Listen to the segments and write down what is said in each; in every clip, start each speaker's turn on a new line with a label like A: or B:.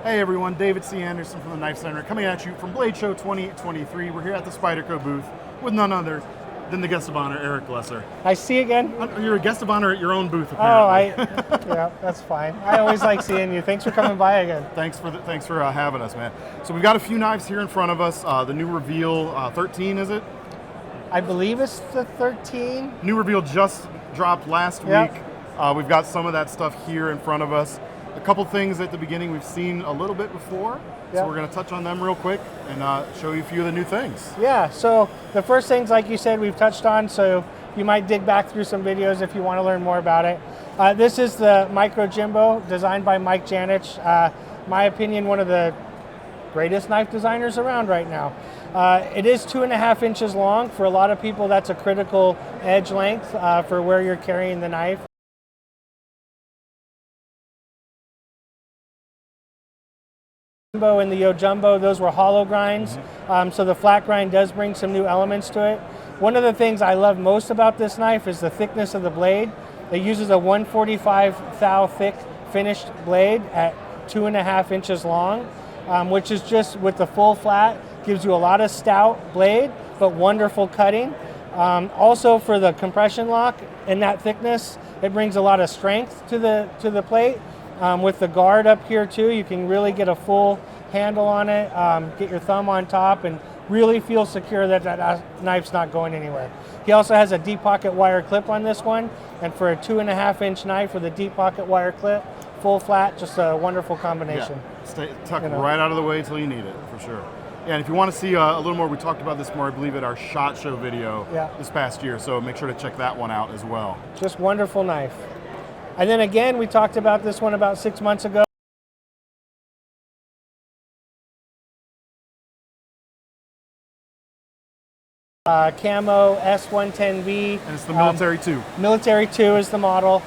A: Hey everyone, David C. Anderson from the KnifeCenter coming at you from Blade Show 2023. We're here at the Spyderco booth with none other than the guest of honor, Eric Lesser.
B: I see again.
A: You're a guest of honor at your own booth, apparently.
B: Yeah, that's fine. I always like seeing you. Thanks for coming by again.
A: Thanks for having us, man. So we've got a few knives here in front of us. The new Reveal 13, is it?
B: I believe it's the 13.
A: New Reveal just dropped last
B: Yep.
A: week. We've got some of that stuff here in front of us. A couple things at the beginning we've seen a little bit before, so we're going to touch on them real quick and show you a few of the new things.
B: Yeah, so the first things, like you said, we've touched on, so you might dig back through some videos if you want to learn more about it. This is the Micro Jimbo, designed by Mike Janich. My opinion, one of the greatest knife designers around right now. It is 2.5 inches long. For a lot of people, that's a critical edge length for where you're carrying the knife. And the Yo Jumbo, those were hollow grinds, so the flat grind does bring some new elements to it. One of the things I love most about this knife is the thickness of the blade. It uses a 145 thou thick finished blade at 2.5 inches long, which is just with the full flat, gives you a lot of stout blade, but wonderful cutting. Also for the compression lock in that thickness, it brings a lot of strength to the plate. With the guard up here too, you can really get a full handle on it, get your thumb on top and really feel secure that that knife's not going anywhere. He also has a deep pocket wire clip on this one, and for a 2.5 inch knife with a deep pocket wire clip, full flat, just a wonderful combination.
A: Yeah, tuck right out of the way until you need it, for sure. Yeah, and if you want to see a little more, we talked about this more, I believe, at our SHOT Show video this past year, so make sure to check that one out as well.
B: Just wonderful knife. And then again, we talked about this one about 6 months ago. Camo S110B.
A: And it's the Military 2.
B: Military 2 is the model.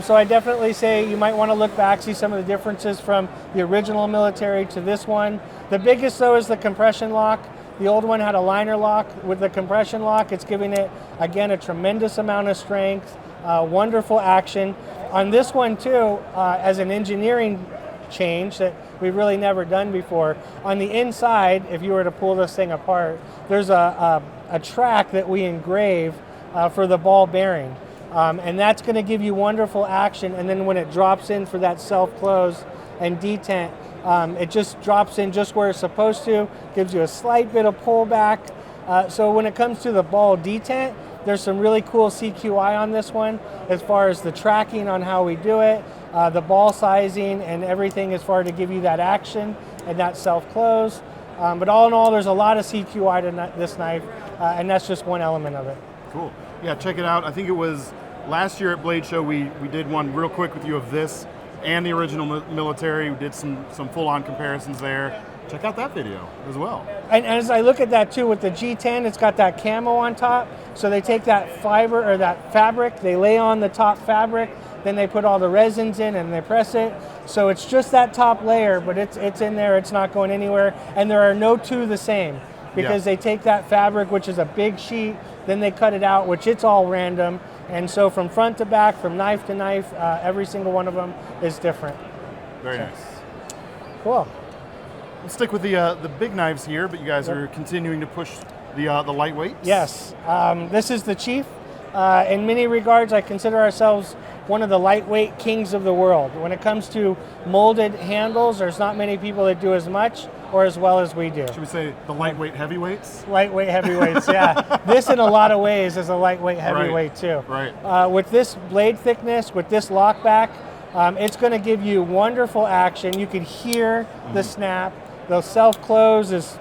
B: So I definitely say you might want to look back, see some of the differences from the original Military to this one. The biggest though is the compression lock. The old one had a liner lock. With the compression lock, it's giving it, again, a tremendous amount of strength, wonderful action. On this one too, as an engineering change that we've really never done before, on the inside, if you were to pull this thing apart, there's a track that we engrave for the ball bearing. And that's going to give you wonderful action, and then when it drops in for that self-close and detent, it just drops in just where it's supposed to, gives you a slight bit of pullback. So when it comes to the ball detent, there's some really cool CQI on this one as far as the tracking on how we do it, the ball sizing and everything as far to give you that action and that self-close. But all in all, there's a lot of CQI to this knife, and that's just one element of it.
A: Cool. Yeah, check it out. I think it was last year at Blade Show, we did one real quick with you of this and the original Military. We did some full-on comparisons there. Check out that video as well.
B: And as I look at that too, with the G10, it's got that camo on top. So they take that fiber or that fabric, they lay on the top fabric, then they put all the resins in and they press it. So it's just that top layer, but it's in there, it's not going anywhere. And there are no two the same, because they take that fabric, which is a big sheet, then they cut it out, which it's all random. And so from front to back, from knife to knife, every single one of them is different.
A: Very nice.
B: Cool.
A: We'll stick with the big knives here, but you guys are continuing to push the lightweights.
B: Yes, this is the Chief. In many regards, I consider ourselves one of the lightweight kings of the world. When it comes to molded handles, there's not many people that do as much or as well as we do.
A: Should we say the lightweight heavyweights?
B: Lightweight heavyweights, yeah. This in a lot of ways is a lightweight heavyweight too.
A: Right.
B: With this blade thickness, with this lockback, it's going to give you wonderful action. You can hear the snap. The self-close is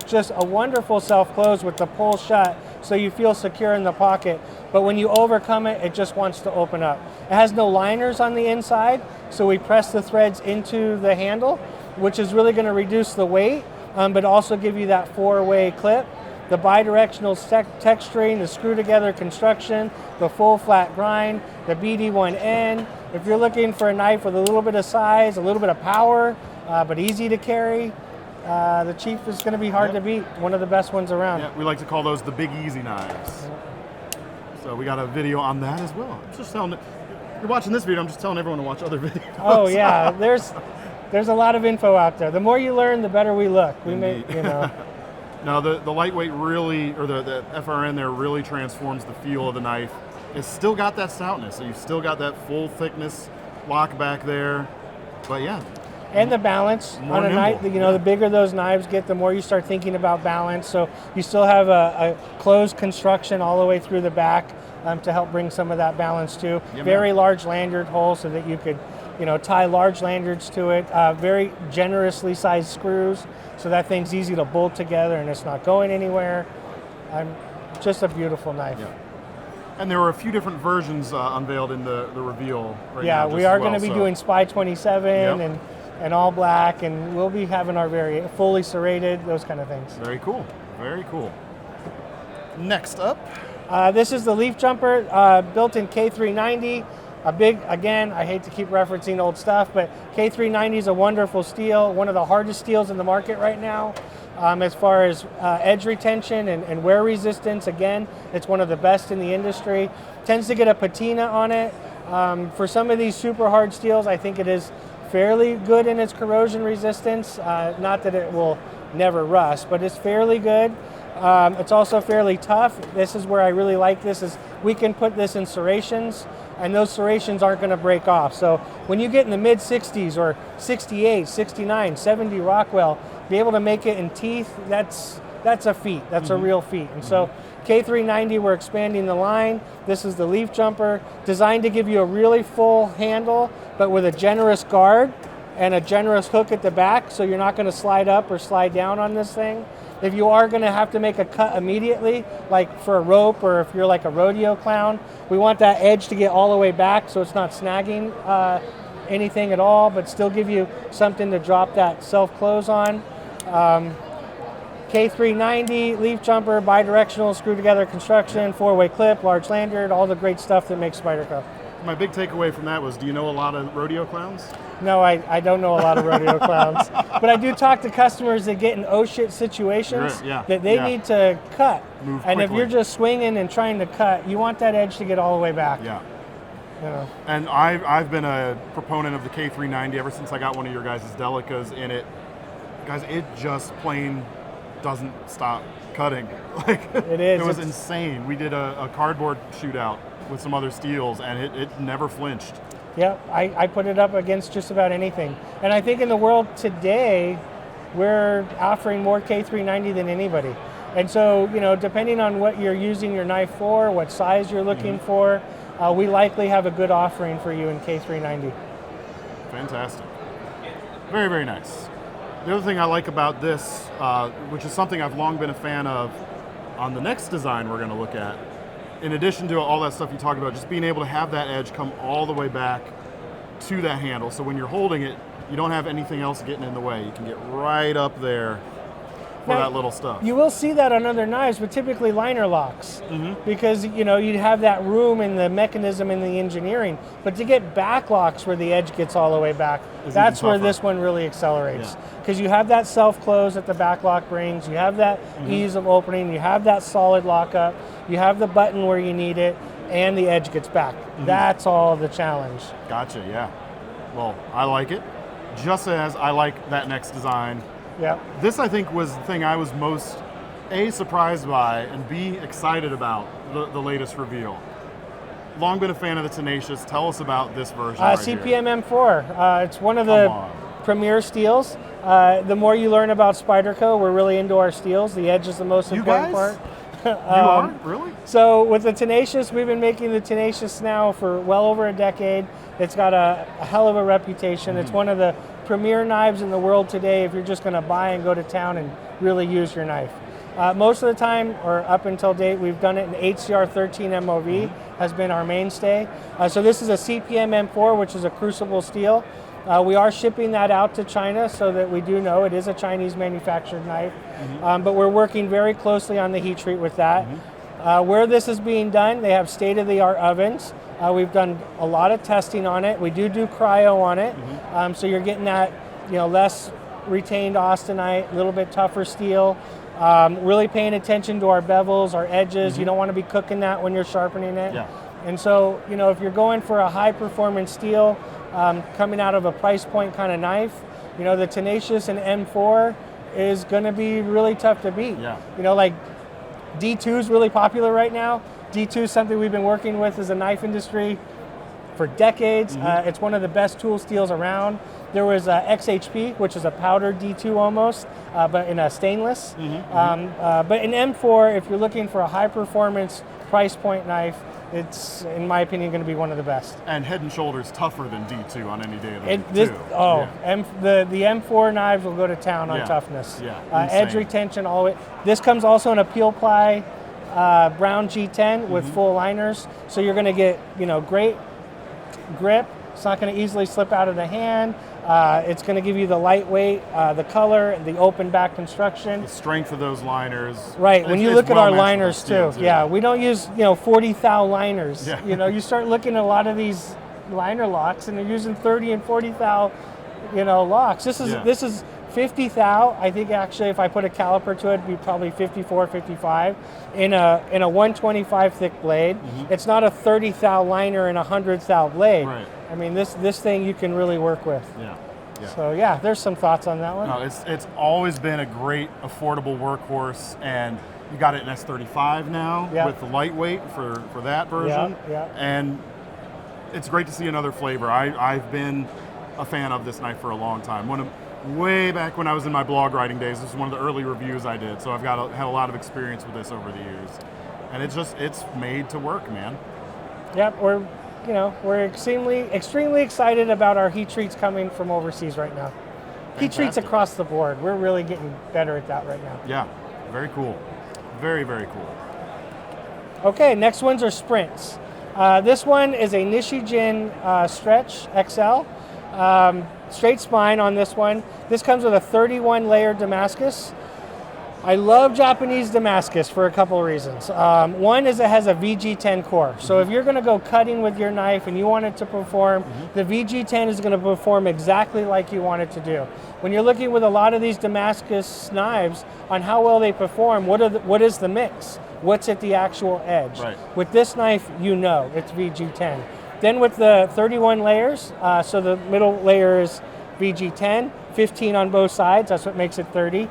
B: just a wonderful self-close with the pull shut, so you feel secure in the pocket. But when you overcome it, it just wants to open up. It has no liners on the inside, so we press the threads into the handle, which is really going to reduce the weight, but also give you that four-way clip. The bidirectional texturing, the screw-together construction, the full flat grind, the BD1N. If you're looking for a knife with a little bit of size, a little bit of power, but easy to carry, the Chief is going to be hard to beat. One of the best ones around.
A: Yeah, we like to call those the Big Easy knives. So we got a video on that as well. I'm just telling, you're watching this video, I'm just telling everyone to watch other videos.
B: Oh yeah, there's there's a lot of info out there. The more you learn, the better we look. We may,
A: Now the lightweight really, or the FRN there really transforms the feel of the knife. It's still got that stoutness, so you've still got that full thickness lock back there. But yeah.
B: And the balance on a knife, the bigger those knives get, the more you start thinking about balance. So you still have a closed construction all the way through the back to help bring some of that balance too.
A: Yeah,
B: very large lanyard hole so that you could, tie large lanyards to it. Very generously sized screws, so that thing's easy to bolt together and it's not going anywhere. Just a beautiful knife.
A: Yeah. And there were a few different versions unveiled in the reveal right now.
B: Yeah, we are going to be doing Spy 27 and all black, and we'll be having our very fully serrated, those kind of things.
A: Very cool. Very cool. Next up.
B: This is the leaf jumper, built in K390. Again, I hate to keep referencing old stuff, but K390 is a wonderful steel, one of the hardest steels in the market right now. As far as edge retention and wear resistance, again, it's one of the best in the industry. Tends to get a patina on it. For some of these super hard steels, I think it is fairly good in its corrosion resistance. Not that it will never rust, but it's fairly good. It's also fairly tough. This is where I really like this, is we can put this in serrations, and those serrations aren't going to break off. So when you get in the mid 60s or 68, 69, 70 Rockwell, be able to make it in teeth, that's a feat. That's a real feat. And so K390, we're expanding the line. This is the leaf jumper, designed to give you a really full handle, but with a generous guard and a generous hook at the back, so you're not going to slide up or slide down on this thing. If you are going to have to make a cut immediately, like for a rope, or if you're like a rodeo clown, we want that edge to get all the way back so it's not snagging anything at all, but still give you something to drop that self-close on. K390, leaf jumper, bi-directional, screw-together construction, 4-way clip, large lanyard, all the great stuff that makes Spyderco.
A: My big takeaway from that was, do you know a lot of rodeo clowns?
B: No, I don't know a lot of rodeo clowns, but I do talk to customers that get in oh shit situations that they need to cut.
A: Move
B: and
A: quickly.
B: If you're just swinging and trying to cut, you want that edge to get all the way back.
A: Yeah. And I've been a proponent of the K390 ever since I got one of your guys' Delicas in it. Guys, it just plain doesn't stop cutting. Like, it was insane. We did a cardboard shootout with some other steels, and it never flinched.
B: Yep, I put it up against just about anything. And I think in the world today, we're offering more K390 than anybody. And so, depending on what you're using your knife for, what size you're looking for, we likely have a good offering for you in K390.
A: Fantastic. Very, very nice. The other thing I like about this, which is something I've long been a fan of on the next design we're going to look at, in addition to all that stuff you talked about, just being able to have that edge come all the way back to that handle. So when you're holding it, you don't have anything else getting in the way. You can get right up there for that little stuff.
B: You will see that on other knives, but typically liner locks, because you'd have that room in the mechanism and the engineering. But to get back locks where the edge gets all the way back, that's where this one really accelerates. Because you have that self-close that the back lock brings, you have that ease of opening, you have that solid lockup, you have the button where you need it, and the edge gets back. That's all the challenge.
A: Gotcha, yeah. Well, I like it, just as I like that next design.
B: Yeah.
A: This, I think, was the thing I was most, A, surprised by, and B, excited about the latest reveal. Long been a fan of the Tenacious. Tell us about this version right here.
B: CPM M4. It's one of the premier steels. The more you learn about Spyderco, we're really into our steels. The edge is the most important part.
A: You are? Really?
B: So with the Tenacious, we've been making the Tenacious now for well over a decade. It's got a hell of a reputation. It's one of the premier knives in the world today if you're just going to buy and go to town and really use your knife. Most of the time, or up until date, we've done it in HCR 13 MOV, has been our mainstay. So this is a CPM M4, which is a crucible steel. We are shipping that out to China so that we do know it is a Chinese manufactured knife, but we're working very closely on the heat treat with that. Where this is being done, they have state-of-the-art ovens. We've done a lot of testing on it. We do cryo on it, so you're getting that less retained austenite, a little bit tougher steel. Really paying attention to our bevels, our edges. You don't want to be cooking that when you're sharpening it. And so, if you're going for a high performance steel, coming out of a price point kind of knife, You know, the Tenacious and M4 is going to be really tough to beat.
A: Yeah.
B: You know, like D2 is really popular right now. D2 is something we've been working with as a knife industry for decades. It's one of the best tool steels around. There was XHP, which is a powdered D2 almost, but in a stainless. But in M4, if you're looking for a high performance price point knife, it's, in my opinion, going to be one of the best.
A: And head and shoulders tougher than D2 on any day of the week, too.
B: The M4 knives will go to town on toughness. Edge retention, always. This comes also in a peel ply brown G10 with full liners, so you're going to get, you know, great grip. It's not going to easily slip out of the hand. It's going to give you the lightweight, the color, the open back construction.
A: The strength of those liners.
B: Right. When you look at our liners too, we don't use 40 thou liners.
A: Yeah.
B: You know, you start looking at a lot of these liner locks, and they're using 30 and 40 thou, locks. This is 50 thou. I think actually, if I put a caliper to it, it'd be probably 54, 55 in a 125 thick blade. It's not a 30 thou liner and a 100 thou blade.
A: Right.
B: I mean, this thing you can really work with. So there's some thoughts on that one.
A: No, it's always been a great affordable workhorse, and you got it in S35 now with the lightweight for that version. And it's great to see another flavor. I've been a fan of this knife for a long time. Way back when I was in my blog writing days, this was one of the early reviews I did. So I've had a lot of experience with this over the years, and it's made to work, man.
B: Yep, we're extremely excited about our heat treats coming from overseas right now. Heat treats across the board. We're really getting better at that right now.
A: Yeah, very cool. Very, very cool.
B: Okay, next ones are sprints. This one is a Nishijin Stretch XL. Straight spine on this one. This comes with a 31 layer Damascus. I love Japanese Damascus for a couple of reasons. One is it has a VG10 core. So if you're going to go cutting with your knife and you want it to perform, the VG10 is going to perform exactly like you want it to do. When you're looking with a lot of these Damascus knives on how well they perform, what is the mix? What's at the actual edge?
A: Right.
B: With this knife, it's VG10. Then with the 31 layers, so the middle layer is VG10, 15 on both sides, that's what makes it 30.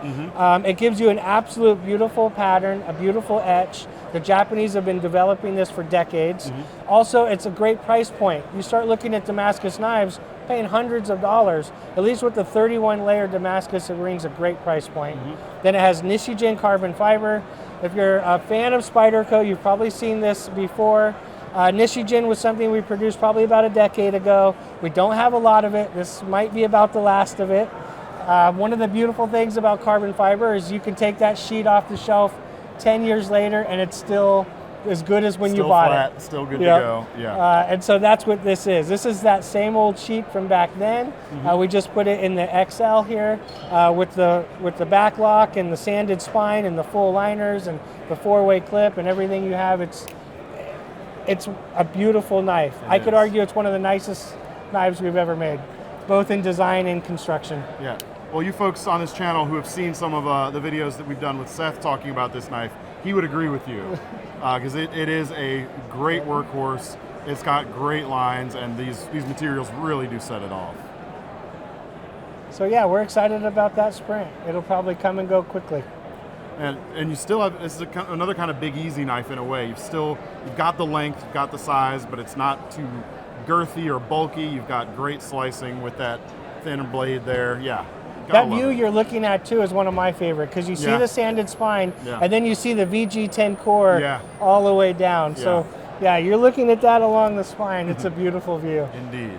B: It gives you an absolute beautiful pattern, a beautiful etch. The Japanese have been developing this for decades. Also, it's a great price point. You start looking at Damascus knives, paying hundreds of dollars. At least with the 31 layer Damascus, it rings a great price point. Then it has Nishijin carbon fiber. If you're a fan of Spyderco, you've probably seen this before. Nishijin was something we produced probably about a decade ago. We don't have a lot of it. This might be about the last of it. One of the beautiful things about carbon fiber is you can take that sheet off the shelf 10 years later and it's still as good as when you bought it.
A: Still good to go. Yeah.
B: And so that's what this is. This is that same old sheet from back then. We just put it in the XL here with the back lock and the sanded spine and the full liners and the 4-way clip and everything you have. It's a beautiful knife. I could argue it's one of the nicest knives we've ever made, both in design and construction.
A: Yeah. Well, you folks on this channel who have seen some of the videos that we've done with Seth talking about this knife, he would agree with you because it is a great workhorse. It's got great lines, and these materials really do set it off.
B: So yeah, we're excited about that sprint. It'll probably come and go quickly.
A: And you still have, this is another kind of big easy knife in a way. You've got the length, you've got the size, but it's not too girthy or bulky. You've got great slicing with that thin blade there. Yeah.
B: That view you're looking at too is one of my favorite because you see the sanded spine and then you see the VG10 core all the way down. So yeah, you're looking at that along the spine. It's a beautiful view.
A: Indeed.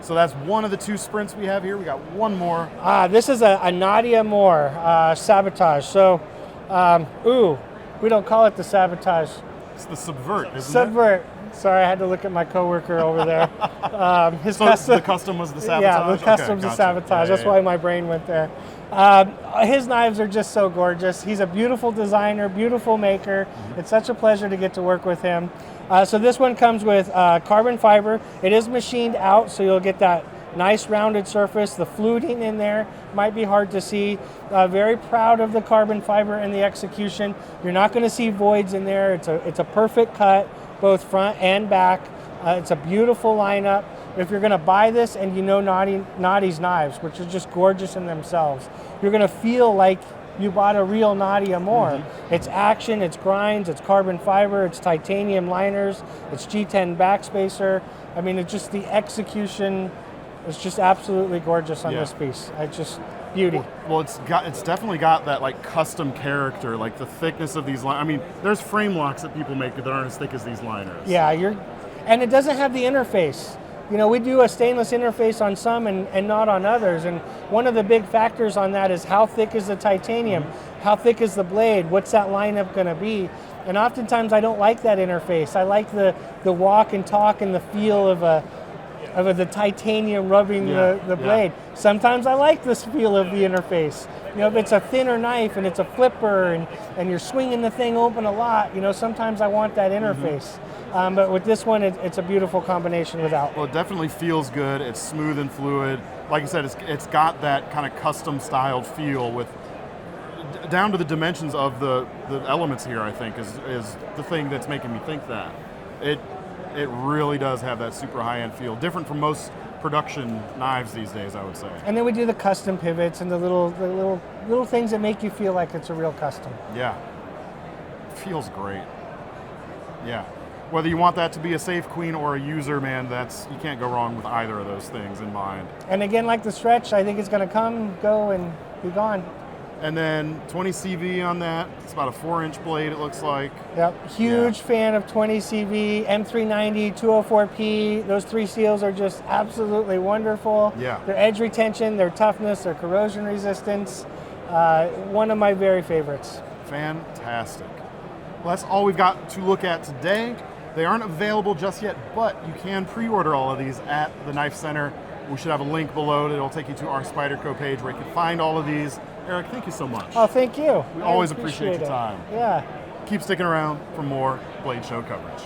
A: So that's one of the two sprints we have here. We got one more.
B: This is a Nadia Moore Sabotage. So, we don't call it the Sabotage.
A: It's the Subvert, isn't it?
B: Subvert. Sorry, I had to look at my coworker over there.
A: The custom was the Sabotage?
B: Yeah, the custom's the Sabotage. That's why my brain went there. His knives are just so gorgeous. He's a beautiful designer, beautiful maker. It's such a pleasure to get to work with him. So this one comes with carbon fiber. It is machined out, so you'll get that nice rounded surface. The fluting in there might be hard to see. Very proud of the carbon fiber and the execution. You're not going to see voids in there. It's a perfect cut, both front and back. It's a beautiful lineup. if you're going to buy this and you know Knotty's knives, which are just gorgeous in themselves, you're going to feel like you bought a real Knotty Amore. It's action, it's grinds, it's carbon fiber, it's titanium liners, it's G10 backspacer. I mean, it's just the execution is just absolutely gorgeous on this piece. It's just beauty.
A: Well, it's definitely got that like custom character, like the thickness of these liners. I mean, there's frame locks that people make that aren't as thick as these liners.
B: Yeah, and it doesn't have the interface. You know, we do a stainless interface on some and not on others, and one of the big factors on that is how thick is the titanium, how thick is the blade, what's that lineup going to be, and oftentimes I don't like that interface. I like the walk and talk and the feel of the titanium rubbing the blade. Sometimes I like this feel of the interface. You know, if it's a thinner knife and it's a flipper and you're swinging the thing open a lot, you know, sometimes I want that interface. But with this one, it's a beautiful combination without.
A: Well, it definitely feels good. It's smooth and fluid. Like I said, it's got that kind of custom styled feel with down to the dimensions of the elements here. I think is the thing that's making me think that it really does have that super high end feel, different from most production knives these days, I would say.
B: And then we do the custom pivots and the little things that make you feel like it's a real custom.
A: Yeah, it feels great. Yeah. Whether you want that to be a safe queen or a user, man, you can't go wrong with either of those things in mind.
B: And again, like the stretch, I think it's going to come, go, and be gone.
A: And then 20 CV on that. It's about a 4-inch blade, it looks like.
B: Yep, huge fan of 20 CV, M390, 204P. Those 3 seals are just absolutely wonderful.
A: Yeah.
B: Their edge retention, their toughness, their corrosion resistance. One of my very favorites.
A: Fantastic. Well, that's all we've got to look at today. They aren't available just yet, but you can pre-order all of these at the KnifeCenter. We should have a link below that'll take you to our Spyderco page where you can find all of these. Eric, thank you so much.
B: Oh, thank you.
A: We always appreciate your time.
B: Yeah.
A: Keep sticking around for more Blade Show coverage.